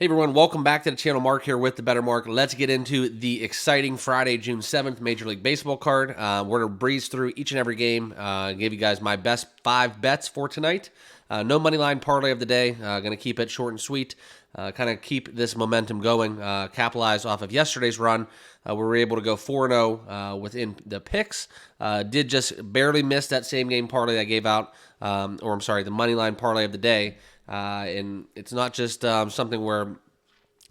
Hey everyone, welcome back to the channel. Mark here with the Better Mark. Let's get into the exciting Friday, June 7th Major League Baseball card. We're going to breeze through each and every game, give you guys my best 5 bets for tonight. No money line parlay of the day. Going to keep it short and sweet, kind of keep this momentum going, capitalize off of yesterday's run. We were able to go 4-0 within the picks. Did just barely miss that same game parlay I gave out, the money line parlay of the day. And it's not just something where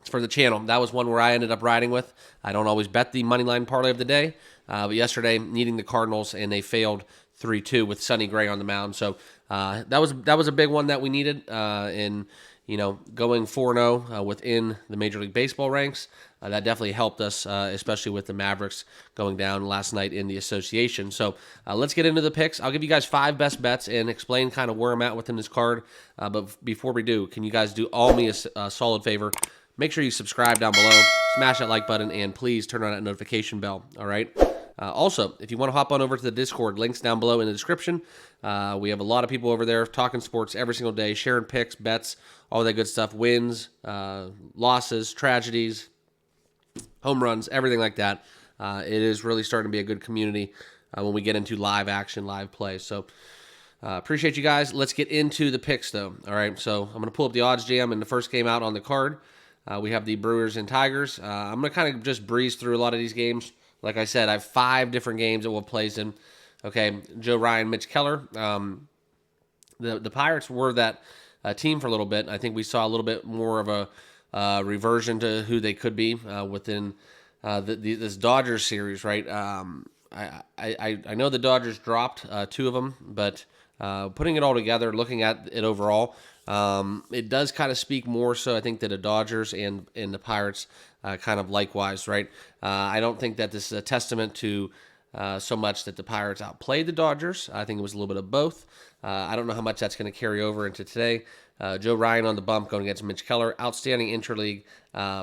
it's for the channel. That was one where I ended up riding with. I don't always bet the money line parlay of the day, but yesterday needing the Cardinals, and they failed 3-2 with Sonny Gray on the mound. So that was a big one that we needed in going 4-0 within the Major League Baseball ranks. That definitely helped us, especially with the Mavericks going down last night in the association. So let's get into the picks. I'll give you guys 5 best bets and explain kind of where I'm at within this card. But before we do, can you guys do all me a solid favor? Make sure you subscribe down below, smash that like button, and please turn on that notification bell, all right? Also, if you want to hop on over to the Discord, links down below in the description. We have a lot of people over there talking sports every single day, sharing picks, bets, all that good stuff, wins, losses, tragedies, home runs, everything like that. It is really starting to be a good community when we get into live action, live play. So appreciate you guys. Let's get into the picks, though. All right, so I'm going to pull up the odds jam in the first game out on the card. We have the Brewers and Tigers. I'm going to kind of just breeze through a lot of these games. Like I said, I have 5 different games that we'll place in. Okay, Joe Ryan, Mitch Keller. The Pirates were that team for a little bit. I think we saw a little bit more of a reversion to who they could be within this Dodgers series, right? I know the Dodgers dropped 2 of them, but putting it all together, looking at it overall, it does kind of speak more so, I think, that the Dodgers and the Pirates kind of likewise, right? I don't think that this is a testament to so much that the Pirates outplayed the Dodgers. I think it was a little bit of both. I don't know how much that's going to carry over into today. Joe Ryan on the bump going against Mitch Keller. Outstanding interleague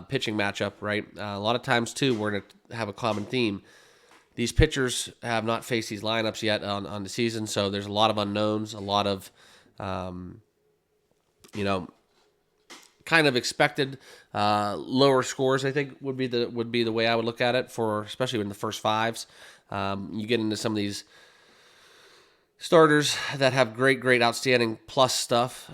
pitching matchup, right? A lot of times, too, we're going to have a common theme. These pitchers have not faced these lineups yet on the season, so there's a lot of unknowns, a lot of, kind of expected lower scores. I think would be the way I would look at it for, especially in the first 5s. You get into some of these starters that have great, outstanding plus stuff,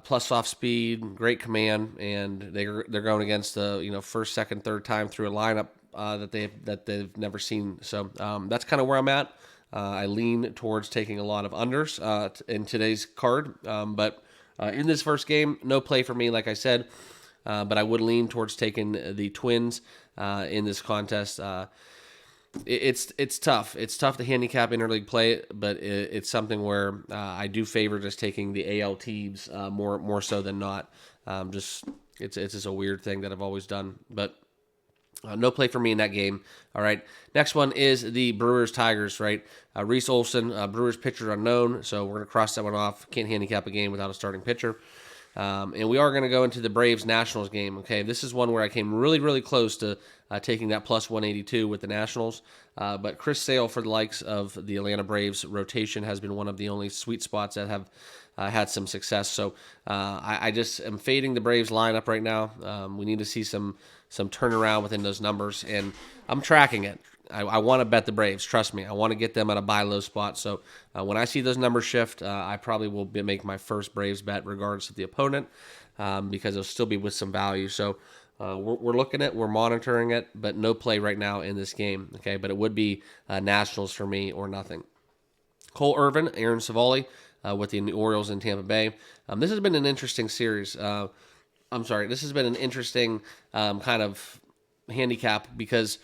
plus off speed, great command, and they're going against the first, second, third time through a lineup that they've never seen. So that's kind of where I'm at. I lean towards taking a lot of unders in today's card, but in this first game, no play for me, like I said, but I would lean towards taking the Twins in this contest. It's tough. It's tough to handicap interleague play, but it's something where I do favor just taking the AL teams more so than not. It's just a weird thing that I've always done, but no play for me in that game. All right. Next one is the Brewers-Tigers, right? Reese Olson, Brewers pitcher unknown, so we're going to cross that one off. Can't handicap a game without a starting pitcher. And we are going to go into the Braves-Nationals game, okay? This is one where I came really close to taking that plus 182 with the Nationals. But Chris Sale for the likes of the Atlanta Braves rotation has been one of the only sweet spots that have had some success. So I just am fading the Braves lineup right now. We need to see some turnaround within those numbers, and I'm tracking it. I want to bet the Braves. Trust me. I want to get them at a buy low spot. So when I see those numbers shift, I probably will make my first Braves bet regardless of the opponent because it'll still be with some value. So we're looking at, we're monitoring it, but no play right now in this game. Okay, but it would be Nationals for me or nothing. Cole Irvin, Aaron Savali with the Orioles in Tampa Bay. This has been an interesting series. This has been an interesting kind of handicap because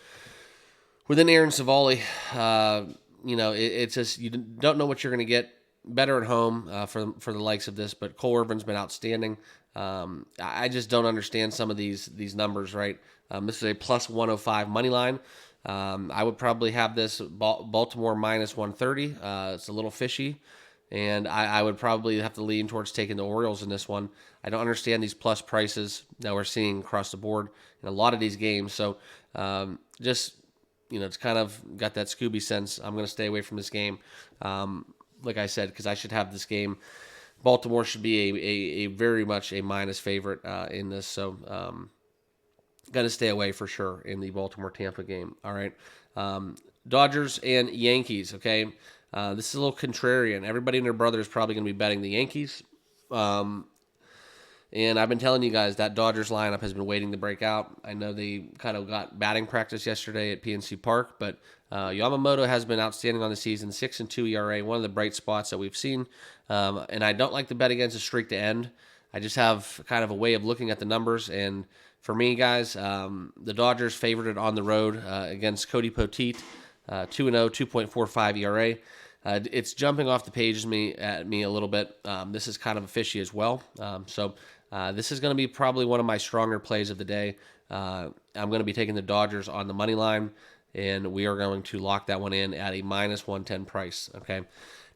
within Aaron Savali, it's just you don't know what you're going to get. Better at home for the likes of this, but Cole Irvin's been outstanding. I just don't understand some of these numbers, right? This is a plus 105 money line. I would probably have this Baltimore minus 130. It's a little fishy. And I would probably have to lean towards taking the Orioles in this one. I don't understand these plus prices that we're seeing across the board in a lot of these games. So it's kind of got that Scooby sense. I'm going to stay away from this game, like I said, because I should have this game Baltimore should be a very much a minus favorite in this. So got to stay away for sure in the Baltimore-Tampa game. All right. Dodgers and Yankees, okay? This is a little contrarian. Everybody and their brother is probably going to be betting the Yankees. And I've been telling you guys that Dodgers lineup has been waiting to break out. I know they kind of got batting practice yesterday at PNC Park, but Yamamoto has been outstanding on the season, 6-2 ERA, one of the bright spots that we've seen. And I don't like to bet against a streak to end. I just have kind of a way of looking at the numbers. And for me, guys, the Dodgers favored it on the road against Cody Poteet, 2-0, 2.45 ERA. It's jumping off the pages at me a little bit. This is kind of a fishy as well. So this is going to be probably one of my stronger plays of the day. I'm going to be taking the Dodgers on the money line, and we are going to lock that one in at a minus 110 price. Okay.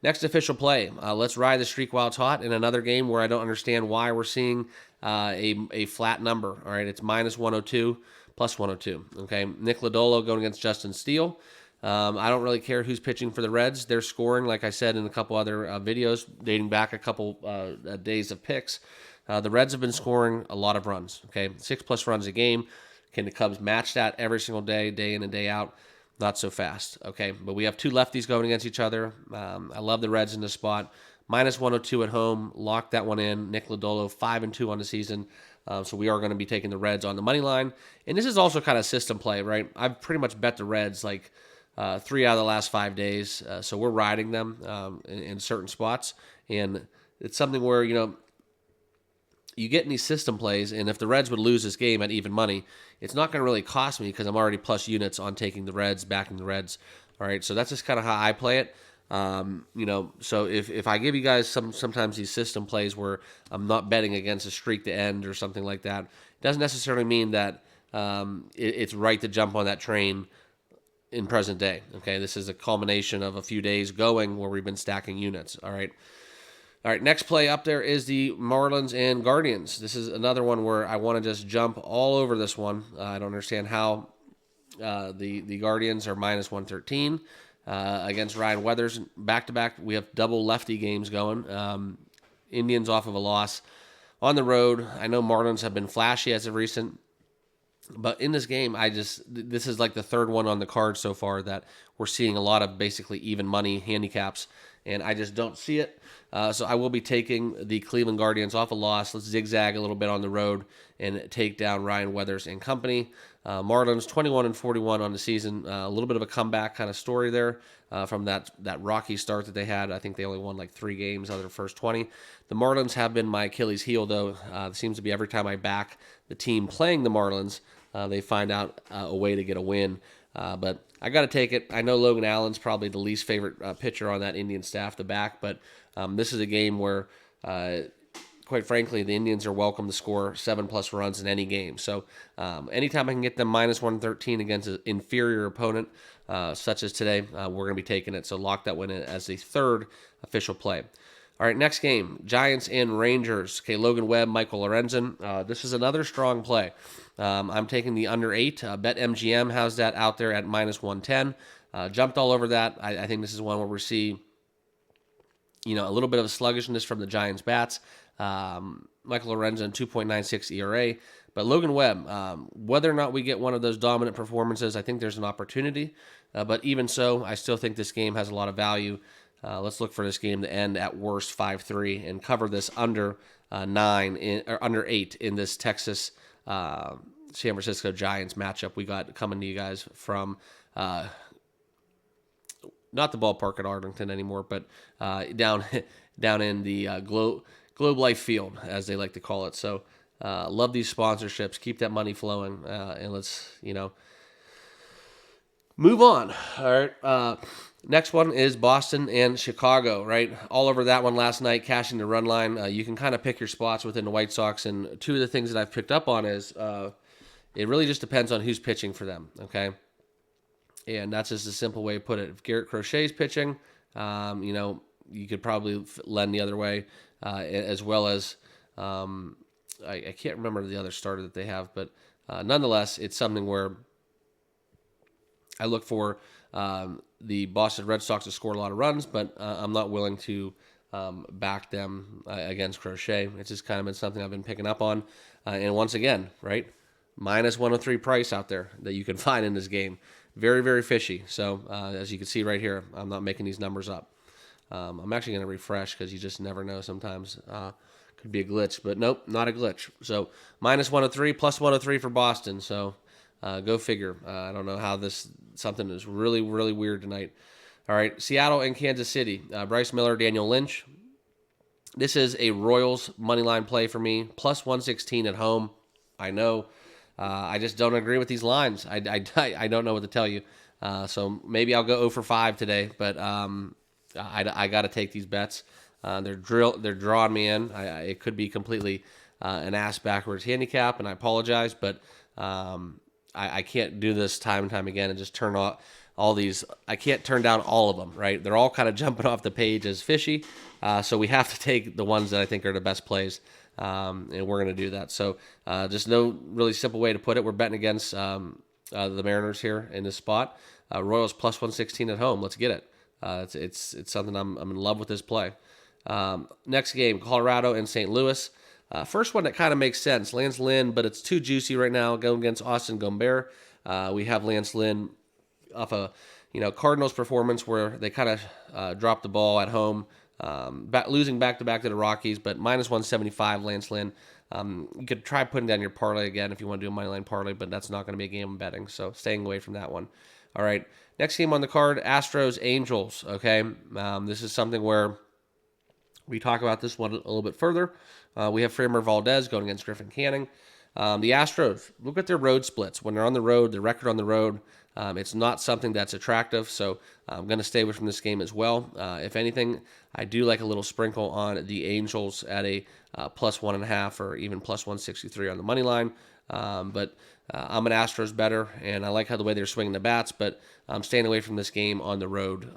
Next official play. Let's ride the streak while it's hot in another game where I don't understand why we're seeing a flat number. All right. It's minus 102, plus 102. Okay. Nick Lodolo going against Justin Steele. I don't really care who's pitching for the Reds. They're scoring, like I said in a couple other videos dating back a couple days of picks. The Reds have been scoring a lot of runs, okay? 6+ runs a game. Can the Cubs match that every single day, day in and day out? Not so fast, okay? But we have two lefties going against each other. I love the Reds in this spot. Minus 102 at home. Lock that one in. Nick Lodolo, 5-2 on the season. So we are going to be taking the Reds on the money line. And this is also kind of system play, right? I've pretty much bet the Reds like 3 out of the last 5 days. So we're riding them in certain spots. And it's something where, you get in these system plays, and if the Reds would lose this game at even money, it's not going to really cost me because I'm already plus units on taking the Reds, backing the Reds. All right, so that's just kind of how I play it. So if I give you guys sometimes these system plays where I'm not betting against a streak to end or something like that, it doesn't necessarily mean that it's right to jump on that train in present day. Okay, this is a culmination of a few days going where we've been stacking units. All right, next play up there is the Marlins and Guardians. This is another one where I want to just jump all over this one. I don't understand how the Guardians are minus 113 against Ryan Weathers. Back-to-back, we have double lefty games going. Indians off of a loss on the road. I know Marlins have been flashy as of recent. But in this game, this is like the third one on the card so far that we're seeing a lot of basically even money handicaps, and I just don't see it. So I will be taking the Cleveland Guardians off a loss. Let's zigzag a little bit on the road and take down Ryan Weathers and company. Marlins 21-41 on the season. A little bit of a comeback kind of story there from that rocky start that they had. I think they only won like 3 games out of their first 20. The Marlins have been my Achilles heel, though. It seems to be every time I back the team playing the Marlins, they find out a way to get a win. But I got to take it. I know Logan Allen's probably the least favorite pitcher on that Indian staff to back, but this is a game where, quite frankly, the Indians are welcome to score 7+ runs in any game. So anytime I can get them minus 113 against an inferior opponent, such as today, we're going to be taking it. So lock that one in as the third official play. All right, next game, Giants and Rangers. Okay, Logan Webb, Michael Lorenzen. This is another strong play. I'm taking the under 8. BetMGM has that out there at minus 110. Jumped all over that. I think this is one where we see, a little bit of a sluggishness from the Giants bats. Michael Lorenzen, 2.96 ERA. But Logan Webb, whether or not we get one of those dominant performances, I think there's an opportunity. But even so, I still think this game has a lot of value. Let's look for this game to end at worst 5-3 and cover this under 9 or under 8 in this Texas San Francisco Giants matchup we got coming to you guys from not the ballpark at Arlington anymore, but down in the Globe Life Field, as they like to call it. So love these sponsorships. Keep that money flowing, and let's move on. All right. Next one is Boston and Chicago, right? All over that one last night, cashing the run line. You can kind of pick your spots within the White Sox, and two of the things that I've picked up on is it really just depends on who's pitching for them, okay? And that's just a simple way to put it. If Garrett Crochet's pitching, you could probably lend the other way, as well as I can't remember the other starter that they have, but nonetheless, it's something where I look for the Boston Red Sox to score a lot of runs, but I'm not willing to back them against Crochet. It's just kind of been something I've been picking up on. And once again, right, minus 103 price out there that you can find in this game. Very, very fishy. So as you can see right here, I'm not making these numbers up. I'm actually going to refresh because you just never know sometimes. Could be a glitch, but nope, not a glitch. So minus 103, plus 103 for Boston. So go figure. I don't know how something is really, really weird tonight. All right, Seattle and Kansas City. Bryce Miller, Daniel Lynch. This is a Royals money line play for me. Plus 116 at home. I know. I just don't agree with these lines. I don't know what to tell you. So maybe I'll go 0 for 5 today, but I got to take these bets. They're drawing me in. It could be completely an ass backwards handicap, and I apologize, but I can't do this time and time again and just turn off all these. I can't turn down all of them, right? They're all kind of jumping off the page as fishy, so we have to take the ones that I think are the best plays, and we're going to do that. So just no really simple way to put it. We're betting against the Mariners here in this spot. Royals plus 116 at home. Let's get it. It's something I'm in love with this play. Next game, Colorado and St. Louis. First one that kind of makes sense. Lance Lynn, but it's too juicy right now. Going against Austin Gomber. We have Lance Lynn off a Cardinals performance where they kind of dropped the ball at home, losing back-to-back to the Rockies, but minus 175 Lance Lynn. You could try putting down your parlay again if you want to do a money line parlay, but that's not going to be a game I'm betting, so staying away from that one. All right, next game on the card, Astros Angels. Okay, this is something where we talk about this one a little bit further. We have Framber Valdez going against Griffin Canning. The Astros, look at their road splits. When they're on the road, their record on the road, it's not something that's attractive, so I'm going to stay away from this game as well. If anything, I do like a little sprinkle on the Angels at a plus 1.5 or even plus 163 on the money line. But I'm an Astros better, and I like how the way they're swinging the bats, but I'm staying away from this game on the road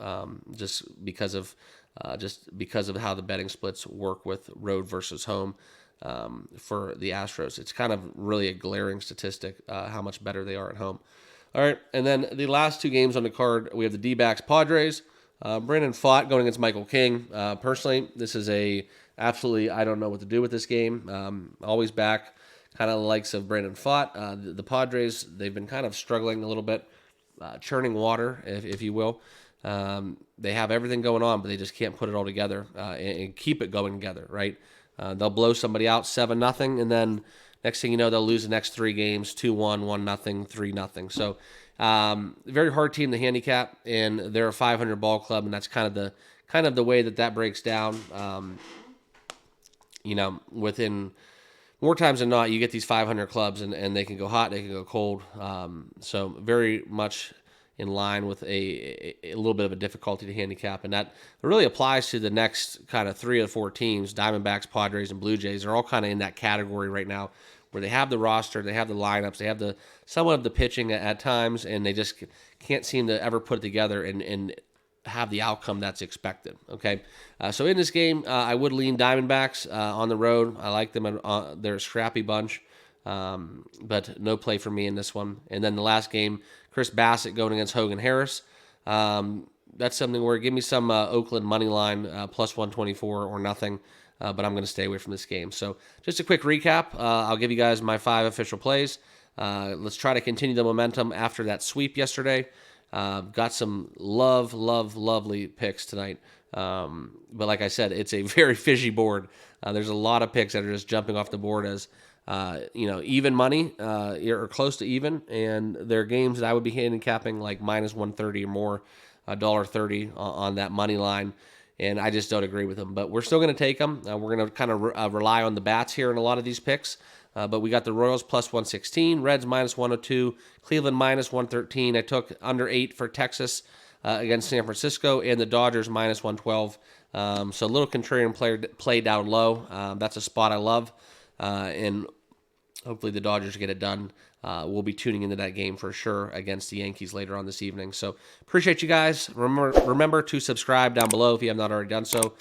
just because of how the betting splits work with road versus home for the Astros. It's kind of really a glaring statistic how much better they are at home. All right, and then the last two games on the card, we have the D-backs Padres. Brandon Pfaadt going against Michael King. Personally, this is absolutely, I don't know what to do with this game. Always back, kind of the likes of Brandon Pfaadt. The Padres, they've been kind of struggling a little bit, churning water, if you will. They have everything going on, but they just can't put it all together and keep it going together, right? They'll blow somebody out 7-0, and then next thing you know, they'll lose the next 3 games, 2-1, 1-0, 3-0. So very hard team to handicap, and they're a 500 ball club, and that's kind of the way that breaks down. Within more times than not, you get these 500 clubs, and they can go hot, they can go cold. So very much in line with a little bit of a difficulty to handicap, and that really applies to the next kind of 3 or 4 teams. Diamondbacks, Padres, and Blue Jays are all kind of in that category right now, where they have the roster, they have the lineups, they have somewhat of the pitching at times, and they just can't seem to ever put it together and have the outcome that's expected. Okay, so in this game, I would lean Diamondbacks on the road. I like them. They're a scrappy bunch, but no play for me in this one. And then the last game, Chris Bassett going against Hogan Harris. That's something where give me some Oakland money line, plus 124 or nothing. But I'm going to stay away from this game. So just a quick recap. I'll give you guys my 5 official plays. Let's try to continue the momentum after that sweep yesterday. Got some lovely picks tonight. But like I said, it's a very fishy board. There's a lot of picks that are just jumping off the board as even money or close to even. And there are games that I would be handicapping like minus 130 or more, $1.30 on that money line. And I just don't agree with them. But we're still going to take them. We're going to kind of rely on the bats here in a lot of these picks. But we got the Royals plus 116, Reds minus 102, Cleveland minus 113. I took under 8 for Texas against San Francisco, and the Dodgers minus 112. So a little contrarian play down low. That's a spot I love. And hopefully the Dodgers get it done. We'll be tuning into that game for sure against the Yankees later on this evening. So appreciate you guys. Remember to subscribe down below if you have not already done so.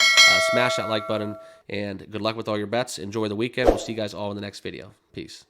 Smash that like button, and good luck with all your bets. Enjoy the weekend. We'll see you guys all in the next video. Peace.